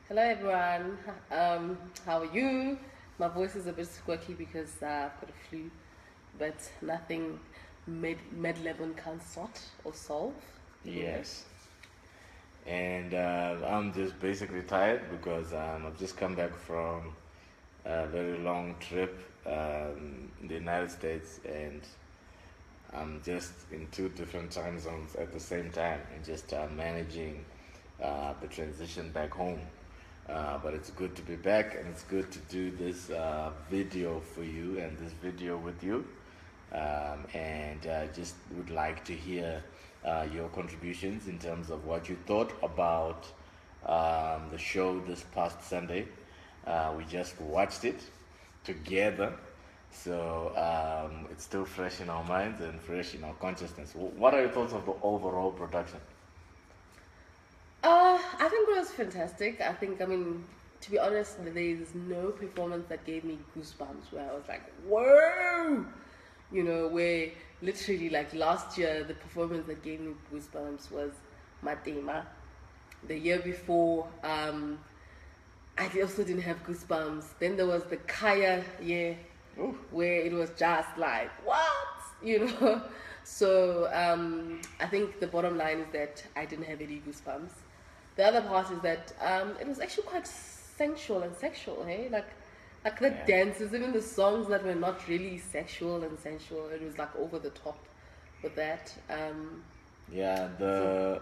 Hello everyone. How are you? My voice is a bit squirky because I've got a flu, but nothing med level can't sort or solve. Yes. And I'm just basically tired because I've just come back from a very long trip in the United States, and I'm just in two different time zones at the same time and just managing the transition back home. But it's good to be back, and it's good to do this video for you and this video with you. And just would like to hear your contributions in terms of what you thought about the show this past Sunday. We just watched it together, so it's still fresh in our minds and fresh in our consciousness. What are your thoughts of the overall production? I think it was fantastic. To be honest, there's no performance that gave me goosebumps where I was like, whoa! Where literally, like last year, the performance that gave me goosebumps was Matema. The year before, I also didn't have goosebumps. Then there was the Kaya year, where it was just like, what? So I think the bottom line is that I didn't have any goosebumps. The other part is that it was actually quite sensual and sexual, hey? Like the Yeah. dances, even the songs that were not really sexual and sensual, it was like over the top with that. Yeah, So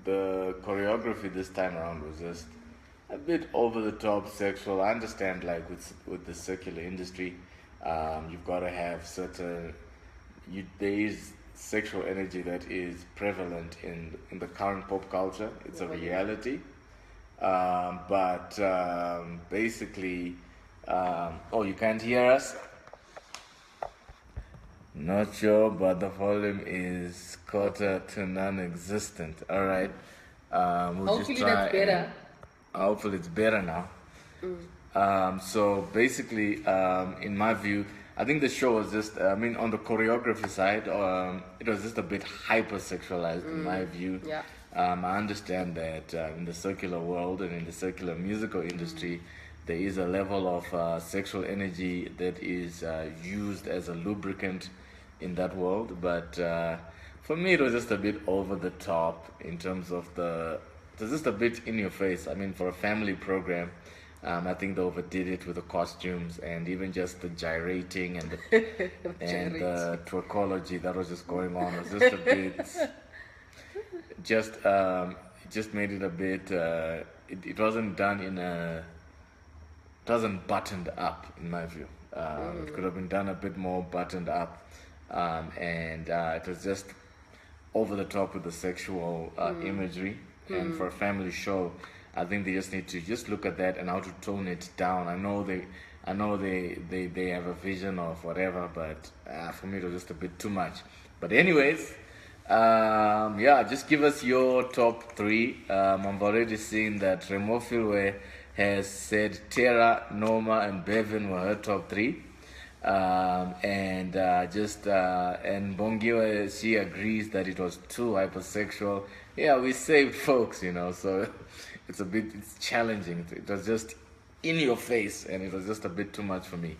the choreography this time around was just a bit over the top sexual. I understand, like with the circular industry, you've got to have certain. There is sexual energy that is prevalent in the current pop culture. It's a reality, but basically, oh, you can't hear us. Not sure, but the volume is quarter to non-existent. All right. We'll just hopefully try that's better. and hopefully it's better now. So basically, in my view, I think the show was just, on the choreography side, it was just a bit hyper-sexualized in my view. Yeah. I understand that in the circular world and in the circular musical industry, there is a level of sexual energy that is used as a lubricant in that world. But for me, it was just a bit over the top in terms of it was just a bit in your face. I mean, for a family program, I think they overdid it with the costumes and even just the gyrating and the twerkology that was just going on. It was just a bit, just it just made it a bit. It wasn't done it wasn't buttoned up in my view. It could have been done a bit more buttoned up, and it was just over the top with the sexual imagery. And for a family show, I think they just need to just look at that and how to tone it down. I know they have a vision of whatever, but for me it was just a bit too much. But anyways, yeah, just give us your top three. I've already seen that Remofilwe has said Tara, Norma, and Bevan were her top three. And and Bongiwa, she agrees that it was too hypersexual. Yeah, we saved folks, so it's challenging. It was just in your face, and it was just a bit too much for me.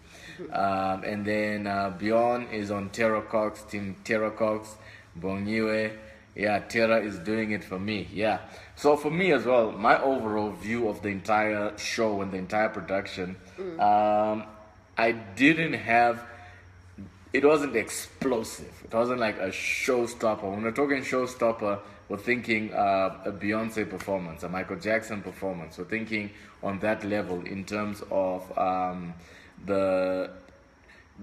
And then Bjorn is on Terra Cox, Team Terra Cox, Bongiwe. Yeah, Terra is doing it for me. Yeah. So for me as well, my overall view of the entire show and the entire production, I didn't have. It wasn't explosive. It wasn't like a showstopper. When we're talking showstopper, we're thinking a Beyonce performance, a Michael Jackson performance. We're thinking on that level in terms of the.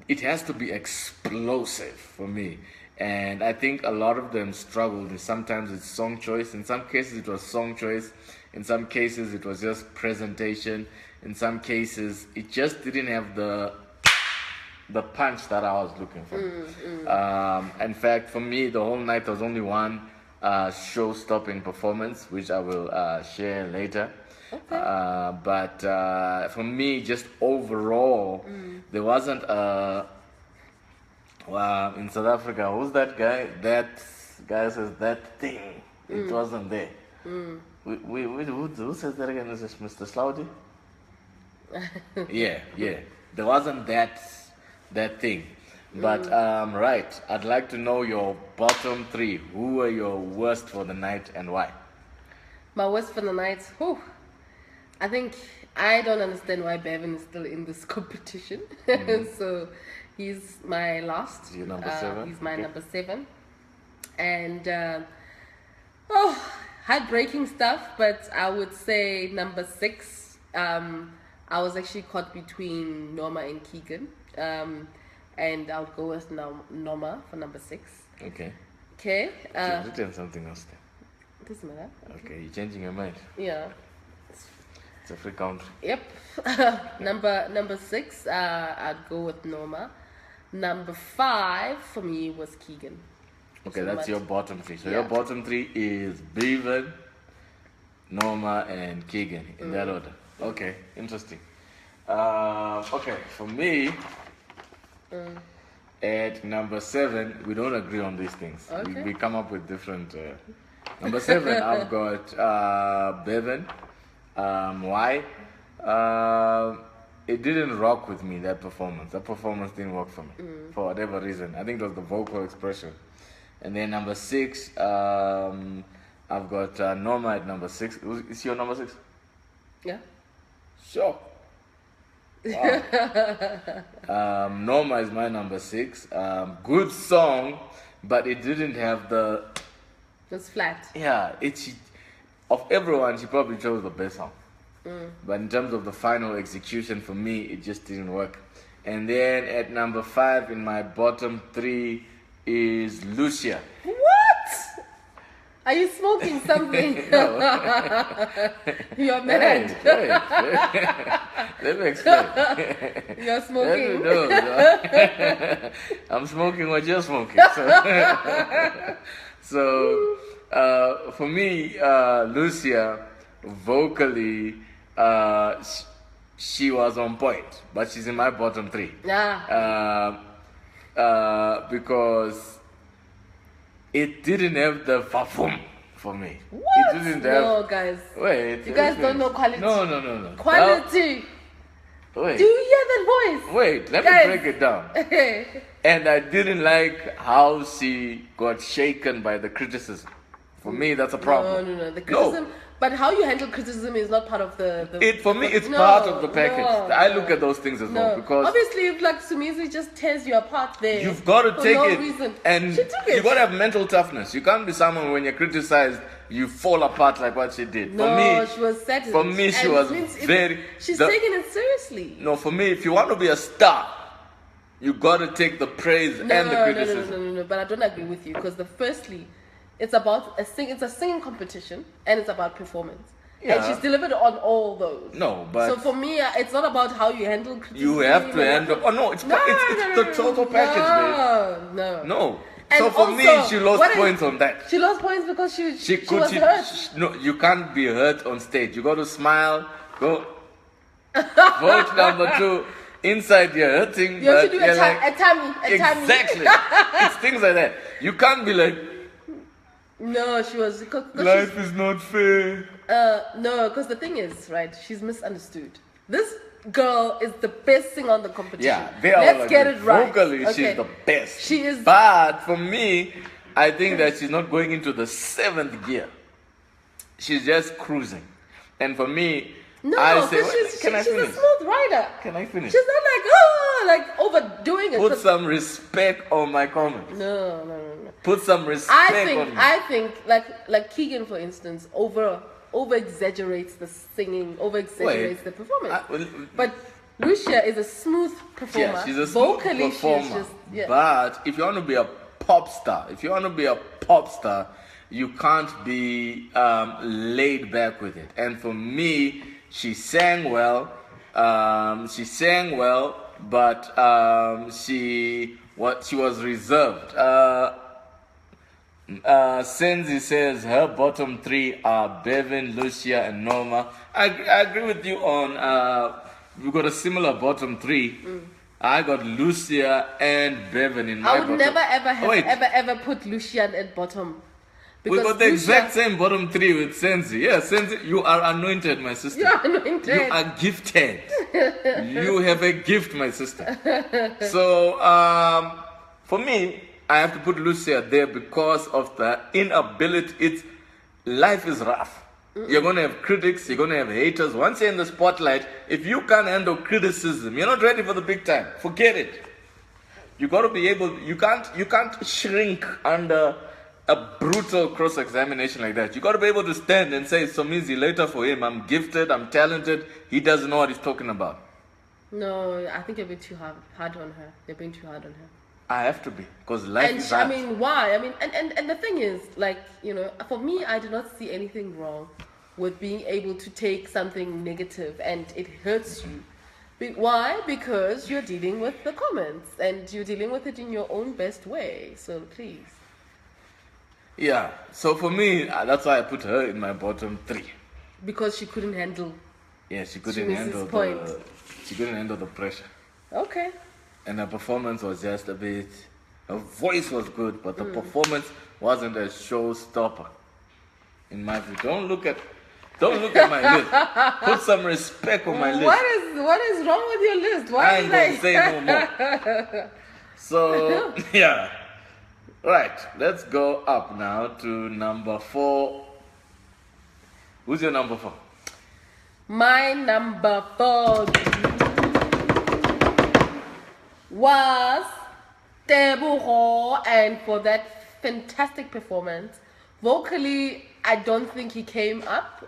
It has to be explosive for me. And I think a lot of them struggled. Sometimes it's song choice. In some cases, it was song choice. In some cases, it was just presentation. In some cases, it just didn't have the punch that I was looking for. In fact, for me, the whole night there was only one show-stopping performance, which I will share later. Okay. But for me, just overall, there wasn't a. In South Africa, who's that guy? That guy says that thing. It wasn't there. Who says that again? Is this Mr. Slaughter? Yeah. There wasn't that thing. But right, I'd like to know your bottom three. Who were your worst for the night and why? My worst for the night. Whew. I think I don't understand why Bevan is still in this competition. So he's my last. You're number 7. He's my Okay. number 7. And heartbreaking stuff. But I would say number 6. I was actually caught between Norma and Keegan. And I'll go with Norma for number 6. Okay. Okay. You've written something else there. Doesn't matter. Okay, you're changing your mind. Yeah. It's a free country. Yep. number 6, I'd go with Norma. Number 5 for me was Keegan. Okay, So that's much- your bottom 3. So Yeah. your bottom 3 is Bevan, Norma, and Keegan in that order. Okay, interesting. Okay, for me, at number 7, we don't agree on these things. Okay. We come up with different. Number 7, I've got Bevan. Why? It didn't rock with me, that performance. That performance didn't work for me for whatever reason. I think it was the vocal expression. And then number 6, I've got Norma at number 6. Is your number 6? Yeah. Sure. Wow. Norma is my number 6. Good song, but it didn't have the. It's flat. Yeah, of everyone, she probably chose the best song. But in terms of the final execution, for me, it just didn't work. And then at number 5 in my bottom 3 is Lucia. What? Are you smoking something? No. You're mad. Wait. Let me explain. You're smoking. No. I'm smoking what you're smoking. So for me, Lucia, vocally, she was on point, but she's in my bottom 3. Yeah. Because it didn't have the fa-fum for me. What? It didn't have. No, guys. Wait. You guys don't know quality. No. Quality. Wait. Do you hear that voice? Wait, let Guys. me break it down. And I didn't like how she got shaken by the criticism. For me, that's a problem. No. The criticism, but how you handle criticism is not part of the. For me, it's No, part of the package. no, I no. look at those things as well No, because obviously, if like Sumizi just tears you apart there, you've got to for take no it, reason. and She took it. you got to have mental toughness. You can't be someone when you're criticized, you fall apart like what she did. No, for me, she was saddened. for me, she And was it means very. She's the- taking it seriously. No, for me, if you want to be a star, you got to take the praise and the criticism. No. But I don't agree with you because firstly, it's about it's a singing competition and it's about performance. And Yeah. she's delivered on all those. No, but So for me, it's not about how you handle criticism. you have to handle. Oh no, it's the total package, babe. No. No. And So for me, also, she lost what is- points on that. She lost points because she Could was hurt. No, you can't be hurt on stage. You got to smile. Go. Vote number 2. Inside you're hurting. You have to but do you're a tummy. exactly. It's things like that. You can't be like, No, she was. Cause life is not fair. no, because the thing is, right? She's misunderstood. This girl is the best singer on the competition. Yeah, they are. Let's get it right. Vocally, Okay. she's the best. She is. But for me, I think that she's not going into the 7th gear. She's just cruising. And for me, No, I say, because she's can I a finish? smooth rider. Can I finish? She's not like overdoing it. Put But- some respect on my comments. No. Put some respect on me. I think like Keegan, for instance, over exaggerates the singing, over exaggerates Wait. the performance. Well, But Lucia is a smooth performer. yeah, she's a smooth Vocally, performer. she's just yeah. But if you want to be a pop star, you can't be laid back with it. And for me, she sang well. But she was reserved. Senzi says her bottom 3 are Bevan, Lucia, and Norma. I agree with you on. We got a similar bottom 3. I got Lucia and Bevan in my I bottom. would never ever have Wait. ever put Lucian at bottom We got the Lucia- exact same bottom three with Sensi. Yeah, Sensi, you are anointed, my sister. You are anointed. You are gifted. You have a gift, my sister. So, for me, I have to put Lucia there because of the inability. Life is rough. You're going to have critics, you're going to have haters. Once you're in the spotlight, if you can't handle criticism, you're not ready for the big time. Forget it. You got to be able, you can't shrink under a brutal cross-examination like that. You got to be able to stand and say, it's so easy later for him. I'm gifted, I'm talented. He doesn't know what he's talking about. No, I think you're being too hard on her. You're being too hard on her. I have to be, because life And is I hard. mean, why? I mean, and the thing is, like, you know, for me, I do not see anything wrong with being able to take something negative and it hurts you. Why? Because you're dealing with the comments and you're dealing with it in your own best way. So please. Yeah, so for me, that's why I put her in my bottom three. Because she couldn't handle. Yeah, she couldn't Mrs. handle Point. she couldn't handle the pressure. Okay. And her performance was just a bit, her voice was good, but the performance wasn't a showstopper. In my view, don't look at my list. Put some respect on my list. What is wrong with your list? Why I ain't gonna say no more. So yeah, right. Let's go up now to number 4. Who's your number 4? My number 4 was Tebogo, and for that fantastic performance, vocally, I don't think he came up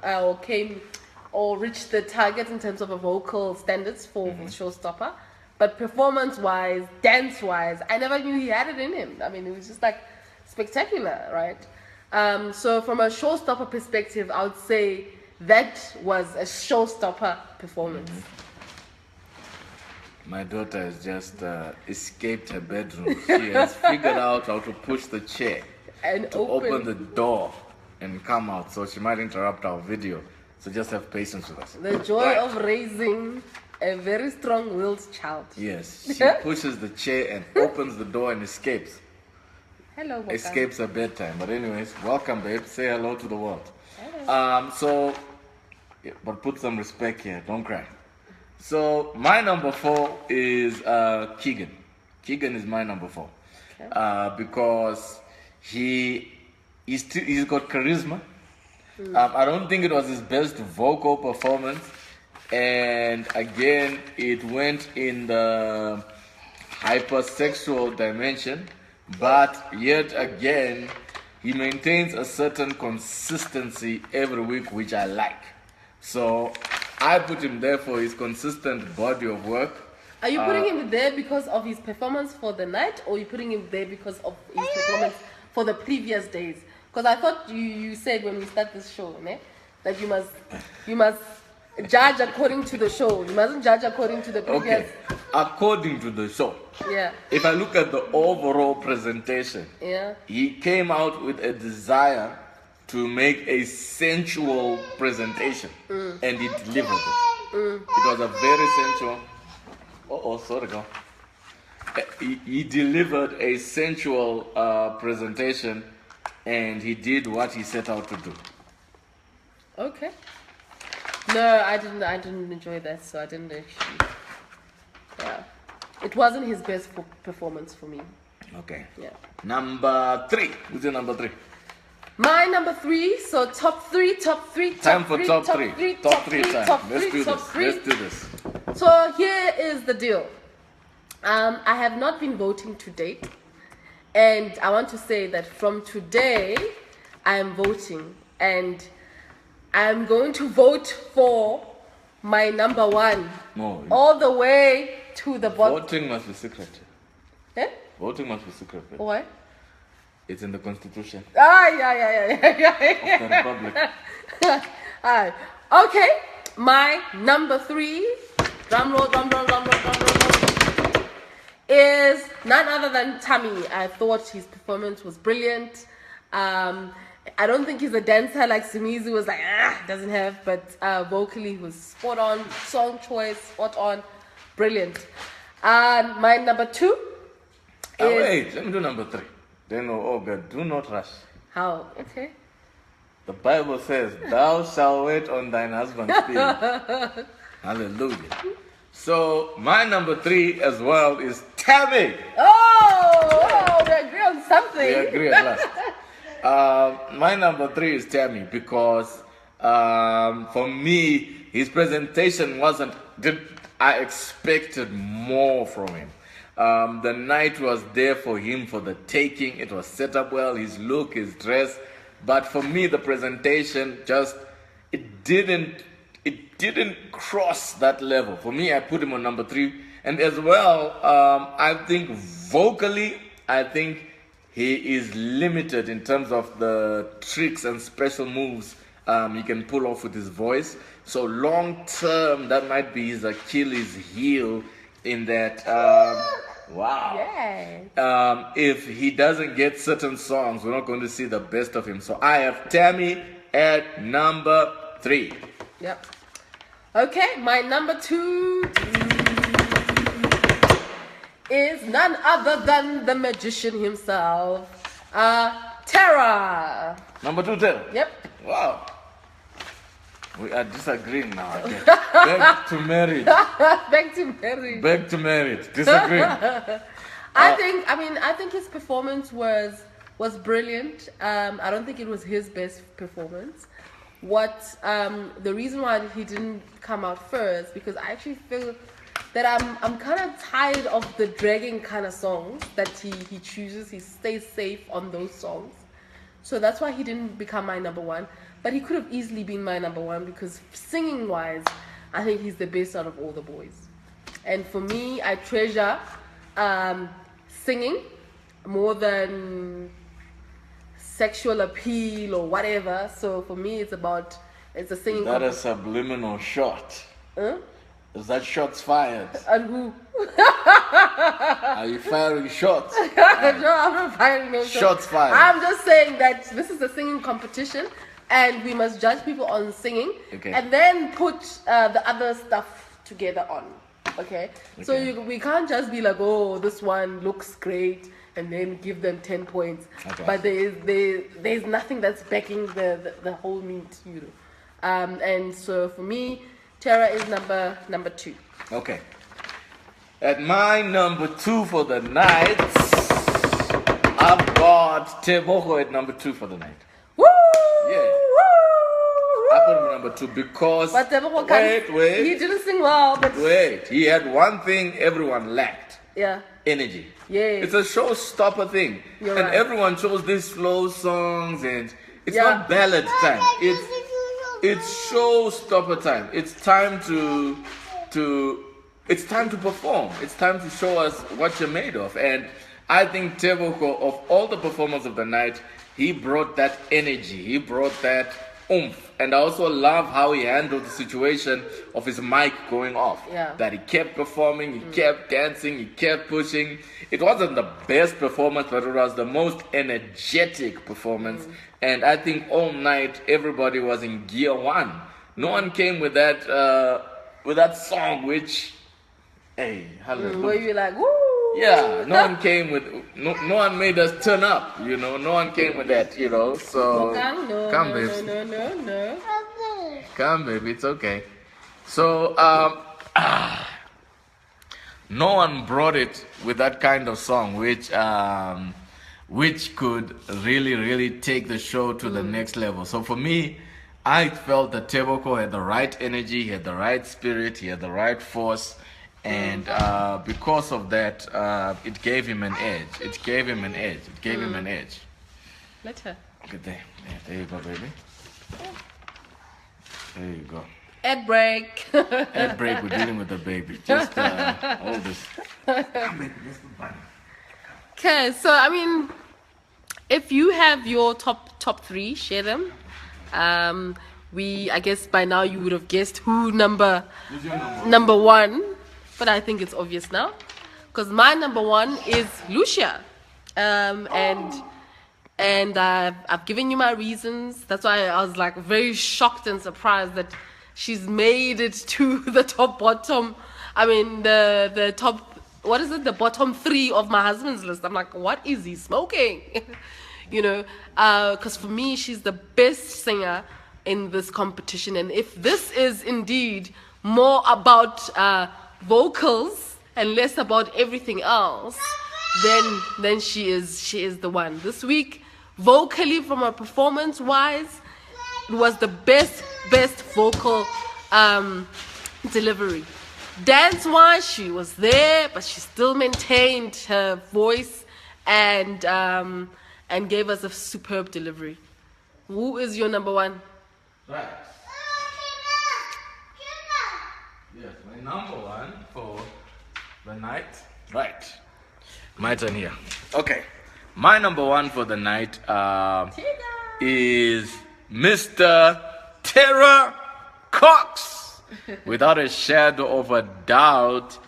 or reached the target in terms of a vocal standards for Showstopper. But performance-wise, dance-wise, I never knew he had it in him. I mean, it was just like spectacular, right? So from a Showstopper perspective, I would say that was a Showstopper performance. My daughter has just escaped her bedroom. She has figured out how to push the chair And to open the door and come out. So she might interrupt our video. So just have patience with us. the joy Right. of raising a very strong-willed child. Yes, she pushes the chair and opens the door and escapes. Hello, Boka. Escapes her bedtime. But anyways, welcome, babe. Say hello to the world. Hello. So, yeah, but put some respect here. Don't cry. So my number 4 is Keegan. Keegan is my number 4 because he's got charisma. I don't think it was his best vocal performance, and again, it went in the hypersexual dimension. But yet again, he maintains a certain consistency every week, which I like. So I put him there for his consistent body of work. Are you putting him there because of his performance for the night, or are you putting him there because of his performance for the previous days? Because I thought you said when we start this show, né, that you must judge according to the show. You mustn't judge according to the previous. Okay, according to the show. Yeah. If I look at the overall presentation, Yeah. he came out with a desire to make a sensual presentation, and he delivered it. It was a very sensual. Sorry, girl. He delivered a sensual presentation, and he did what he set out to do. Okay. No, I didn't enjoy that, so I didn't actually. Yeah. It wasn't his best performance for me. Okay. Yeah. Number 3. Who's your number 3? My number 3, so top 3. Time for top 3. Top 3 time. Let's do this. Let's do this. So here is the deal. I have not been voting to date, and I want to say that from today, I am voting, and I'm going to vote for my number 1 No. all the way to the bottom. Voting must be secret. Eh? Voting must be secret. Why? It's in the constitution Yeah. of the republic. Alright. Okay. My number 3, drum roll, is none other than Tammy. I thought his performance was brilliant. I don't think he's a dancer like Simizu was like, doesn't have, but vocally he was spot on. Song choice, spot on. Brilliant. My number 2 is. Wait, let me do number 3. Then, oh God, do not rush. How? Okay. The Bible says, "Thou shalt wait on thine husband's spirit." Hallelujah. So my number 3 as well is Tammy. Oh, we agree on something. We agree at last. My number 3 is Tammy because for me, his presentation wasn't. I expected more from him. The night was there for him for the taking. It was set up well. His look, his dress, but for me, the presentation just it didn't cross that level. For me, I put him on number 3, and as well, I think vocally, I think he is limited in terms of the tricks and special moves he can pull off with his voice. So long term, that might be his Achilles heel in that. Wow. Yeah. If he doesn't get certain songs, we're not going to see the best of him. So I have Tammy at number 3. Yep. Okay, my number 2 is none other than the magician himself, Terra. Number 2, Terra. Yep. Wow. We are disagreeing now again. Back to marriage. Back to marriage. Back to marriage. Disagreeing. I think his performance was brilliant. I don't think it was his best performance. The reason why he didn't come out first, because I actually feel that I'm kind of tired of the dragging kind of songs that he chooses. He stays safe on those songs, so that's why he didn't become my number 1. But he could have easily been my number 1 because singing wise, I think he's the best out of all the boys. And for me, I treasure singing more than sexual appeal or whatever. So for me, it's a singing. Is that a subliminal shot? Huh? Is that shots fired? And who? Are you firing shots? No, I'm not firing no Shots fired. I'm just saying that this is a singing competition, and we must judge people on singing, Okay. and then put the other stuff together on. Okay? So we can't just be like, oh, this one looks great, and then give them 10 points. Okay. But there's nothing that's backing the whole meat, you know. And so for me, Terra is number 2. Okay. At my number 2 for the night, I've got Tebogo at number 2 for the night. Woo! Yeah. Woo! I put him at number 2 because But Tebogo wait, he didn't sing well, but wait. He had one thing everyone lacked: yeah. energy. Yes. It's a showstopper thing, You're and right. everyone chose these slow songs, and it's Yeah. not ballad time. It's showstopper time. It's time to perform. It's time to show us what you're made of. And I think Tebogo, of all the performers of the night, he brought that energy. He brought that oomph. And I also love how he handled the situation of his mic going off. Yeah. That he kept performing, he kept dancing, he kept pushing. It wasn't the best performance, but it was the most energetic performance. And I think all night everybody was in gear 1. No one came with that song, which, hey, hallelujah. Where you're like, woo! Yeah, no one came with, no one made us turn up, you know. No one came with that, you know. So No, come, no, babes. no. Come, baby, it's okay. So, no one brought it with that kind of song, which could really, really take the show to the next level. So for me, I felt that Tebogo had the right energy, he had the right spirit, he had the right force, and because of that, it gave him an edge. It gave him an edge. Let her. Good there. There you go, baby. There you go. Ad break. Ad break, we're dealing with the baby. Just all this. Come, baby, let's go back. Okay, so I mean, if you have your top 3, share them. I guess by now you would have guessed who number 1, but I think it's obvious now, because my number 1 is Lucia, and I've given you my reasons. That's why I was like very shocked and surprised that she's made it to the bottom. I mean the top. What is it? The bottom 3 of my husband's list. I'm like, what is he smoking? you know, because for me, she's the best singer in this competition. And if this is indeed more about vocals and less about everything else, then she is the one. This week, vocally, from a performance wise, it was the best vocal delivery. Dance wise, she was there, but she still maintained her voice and gave us a superb delivery. Who is your number one? Right. Yes, my number one for the night. Right. My turn here. Okay. My number one for the night is Mr. Tara Cox. Without a shadow of a doubt,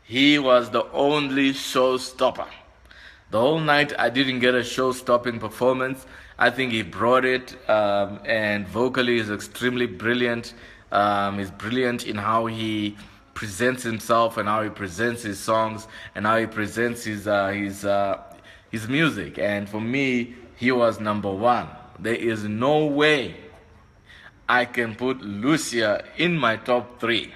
he was the only showstopper. The whole night, I didn't get a show-stopping performance. I think he brought it, and vocally is extremely brilliant. He's brilliant in how he presents himself and how he presents his songs and how he presents his music. And for me, he was number one. There is no way I can put Lucia in my top three.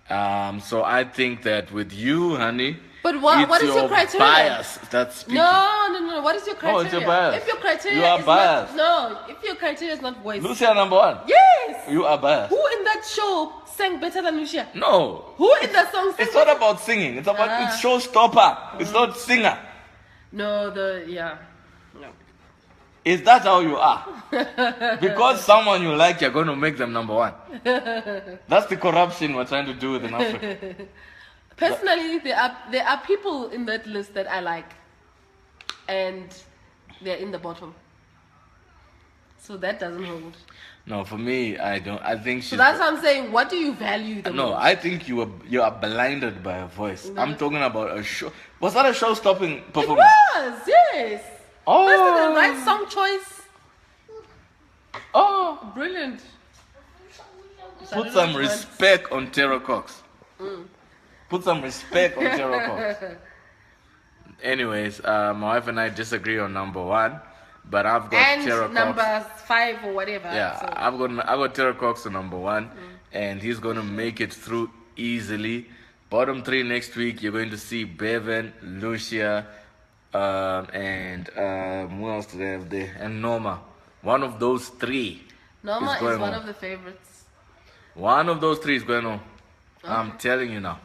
So I think that with you, honey. But what is your criteria? Bias that's speaking. No. What is your criteria? Oh, it's your bias. If your criteria You are is biased. if your criteria is not voice. Lucia number one. Yes. You are biased. Who in that show sang better than Lucia? No. Who in that song sang It's better? not about singing. It's about it's showstopper. It's not singer. No. Is that how you are? Because someone you like, you're going to make them number one. That's the corruption we're trying to do in Africa. Personally, there are people in that list that I like, and they're in the bottom. So that doesn't hold. No, for me, I don't. I think she's. So that's what I'm saying. What do you value the No, most? I think you are blinded by her voice. I'm talking about a show. Was that a show-stopping performance? It was, yes. Oh. That's the right song choice. Oh, Brilliant. put some respect on Tara Cox. Put some respect on Tara Cox. Anyways, my wife and I disagree on number one, but I've got Tara Cox. number 5 or whatever. Yeah, so. I've got Tara Cox to number one, and he's gonna make it through easily. Bottom three next week, you're going to see Bevan, Lucia, and who else do they have there? And Norma. One of those three. Norma is going one on. of the favorites. One of those three is going on. I'm telling you now.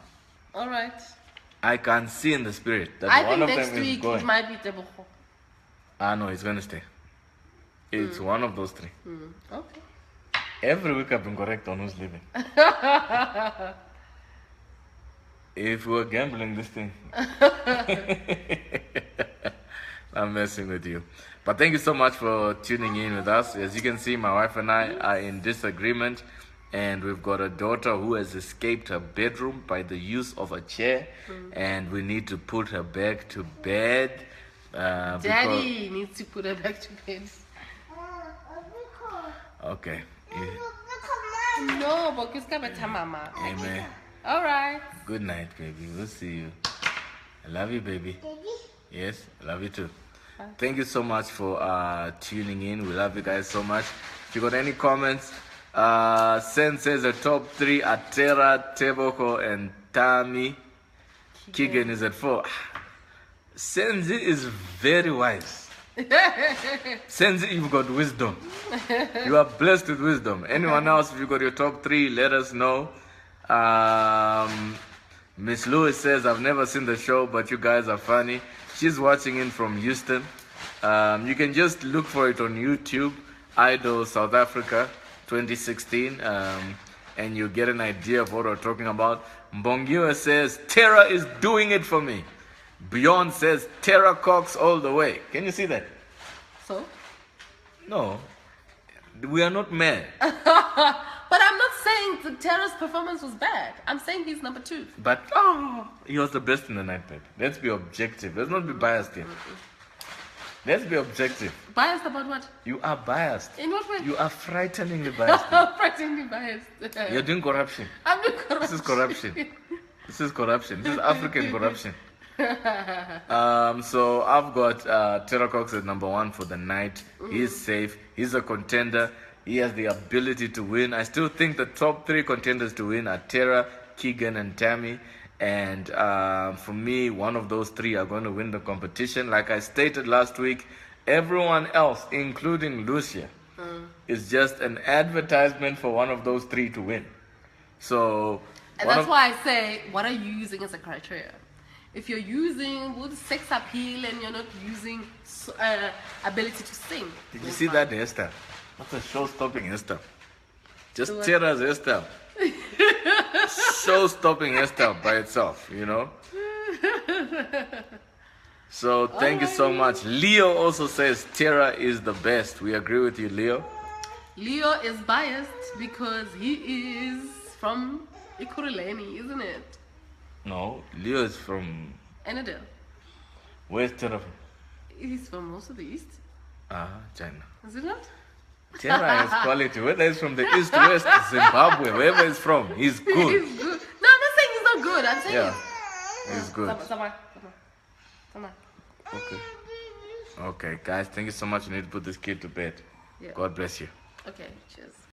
All right. I can see in the spirit that I one think of next them is week going. it might be Tebogo. No, he's going to stay. It's one of those three. Okay. Every week I've been correct on who's leaving. If we were gambling this thing, I'm messing with you. But thank you so much for tuning in with us. As you can see, my wife and I are in disagreement, and we've got a daughter who has escaped her bedroom by the use of a chair, and we need to put her back to bed. Daddy needs to put her back to bed. Okay. No, but it's gonna be mama. Amen. All right. Good night, baby. We'll see you. I love you, baby. Yes, I love you too. Thank you so much for tuning in. We love you guys so much. If you got any comments, Sen says the top three are Tara, Tebogo, and Tami. Keegan is at 4. Senzi is very wise. Senzi, you've got wisdom. You are blessed with wisdom. Anyone else, if you got your top 3, let us know. Miss Lewis says, I've never seen the show, but you guys are funny. She's watching in from Houston. You can just look for it on YouTube, Idol South Africa 2016, and you'll get an idea of what we're talking about. Mbongiwa says, Tara is doing it for me. Beyond says, Tara Cox all the way. Can you see that? So? No, we are not mad. But I'm not saying the Tara's performance was bad. I'm saying he's number 2. But he was the best in the night, babe. Let's be objective. Let's not be biased here. Let's be objective. Biased about what? You are biased. In what way? You are frighteningly biased. Frighteningly biased. You're doing corruption. I'm doing corruption. This is corruption. This is corruption. This is African corruption. So I've got Terra Cox at number 1 for the night. He's safe. He's a contender. He has the ability to win. I still think the top 3 contenders to win are Terra, Keegan, and Tammy. And for me, one of those 3 are going to win the competition. Like I stated last week, everyone else, including Lucia, is just an advertisement for one of those 3 to win. So, And that's why I say, what are you using as a criteria? If you're using good sex appeal and you're not using ability to sing. Did you see that hairstyle? That's a show-stopping hairstyle. Just What? Terra's hairstyle. Show-stopping hairstyle by itself, you know? So thank you so much. Leo also says Terra is the best. We agree with you, Leo. Leo is biased because he is from Ekurhuleni, isn't it? No, Leo is from... Annandale. Where's Terra from? He's from most of the east. China. Is it not? Terra has quality. Whether he's from the east, west, Zimbabwe, wherever he's from, he's good. He's good. No, I'm not saying he's not good. I'm saying Yeah, he's good. Come on. Okay. Okay, guys, thank you so much. We need to put this kid to bed. Yeah. God bless you. Okay, cheers.